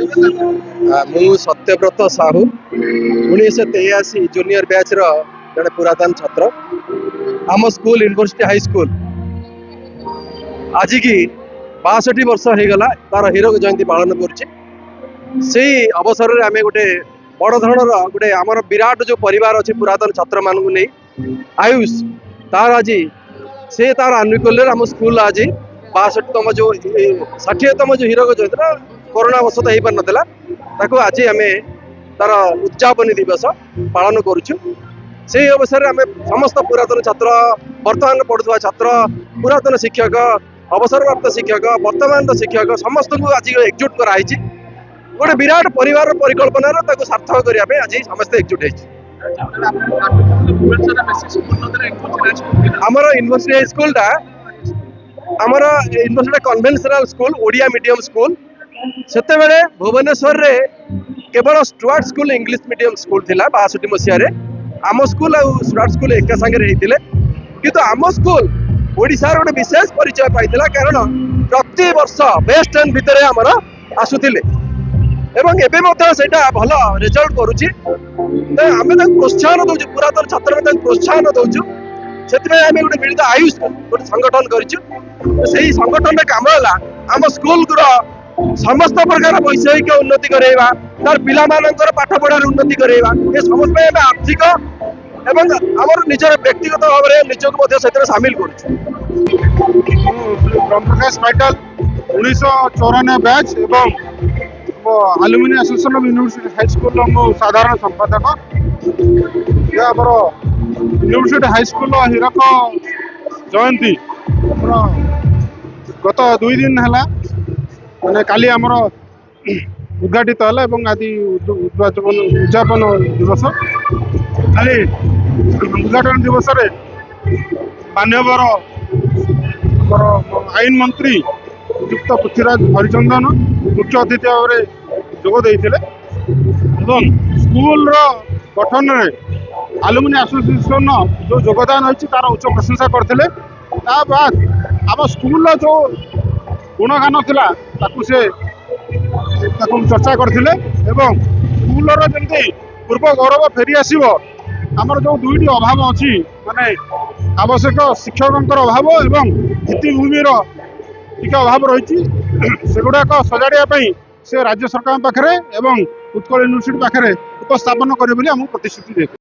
मु Satyavrat Sahu 1983 junior batch जड़े पुरातन छात्र आम स्कूल यूनिवर्सिटी हाई स्कूल आज की 62 वर्ष हो गला तार हीरो जयंती पालन कर अवसर में आम गोटे बड़ धरणर गोटे आमर विराट जो परिवार अच्छे पुरातन छात्र मान नहीं आयुष तार आज से तार आनुकूल्य आम स्कूल आज 62तम जो 60तम जो हीरो जयंती कोरोना वशत हो पार नाला आज आम तार उद्यापन दिवस पालन करुचु से अवसर में आम समस्त पुरातन छात्र वर्तमान पढ़ुवा छात्र पुरातन शिक्षक अवसरप्राप्त शिक्षक वर्तमान शिक्षक समस्त को आज एकजुट कराई गोटे विराट परिवार परिकल्पना सार्थक करने आज समस्त एकजुट आमर यूनिवर्सिटी हाई स्कूल आमर university conventional school Odia medium school सेते बेले भुवनेश्वर रे केवल Stuart school English medium school थिला 62 मसीह आम स्कूल और स्टुअर्ट स्कूल एका संगे किंतु आम स्कूल ओडिशार गोटे विशेष परिचय पाइथिला कारण प्रति वर्ष बेस्ट 10 भितर आमर आसुथिले एवं एबे मते सेटा भल रिजल्ट करूची त आमे त प्रोत्साहन दउछु पुरातन छात्र में प्रोत्साहन दउछु सेतिमे आमे गोटे मिलित आयुष गोटे संगठन करिछु सेही संगठन रे काम होला आम स्कूल रो समस्त प्रकार वैषयिक उन्नति करेवा तार पिला मानकर पाठ पढ़ार उन्नति करेवा ये समस्त में आर्थिक एवं आमर निजर व्यक्तिगत भाव में निजक से सामिल ब्रह्मप्रकाश पाइटल 1994 बैच एवं alumni association of university high school साधारण संपादक आमर यूनिवर्सिटी हाई स्कूल हीरक जयंती गत 2 दिन है मैंने काली आमर उद्घाटित है आज उद्यापन दिवस खाली उद्घाटन दिवस रे मान्यवर आईन मंत्री युक्त पृथ्वीराज हरिचंदन मुख्य अतिथि भाव में जोग देते स्कूल गठन में आलुमिनी एसोसिएशन जो योगदान होती तार उच्च प्रशंसा करते बाद आम स्कूल जो गुणगान थिला से चर्चा करते स्कूलर जमी पूर्व गौरव फेरी आसो आमर जो 2टी अभाव अच्छी माने आवश्यक शिक्षकों अभाव एवं भित्तिभूमि टिके अभाव रही सेगुड़ाक सजाड़ापी से राज्य सरकार पाखे एवं उत्कल यूनिवर्सिटी पाखे उपस्थापन करे आमको प्रतिश्रुति दे।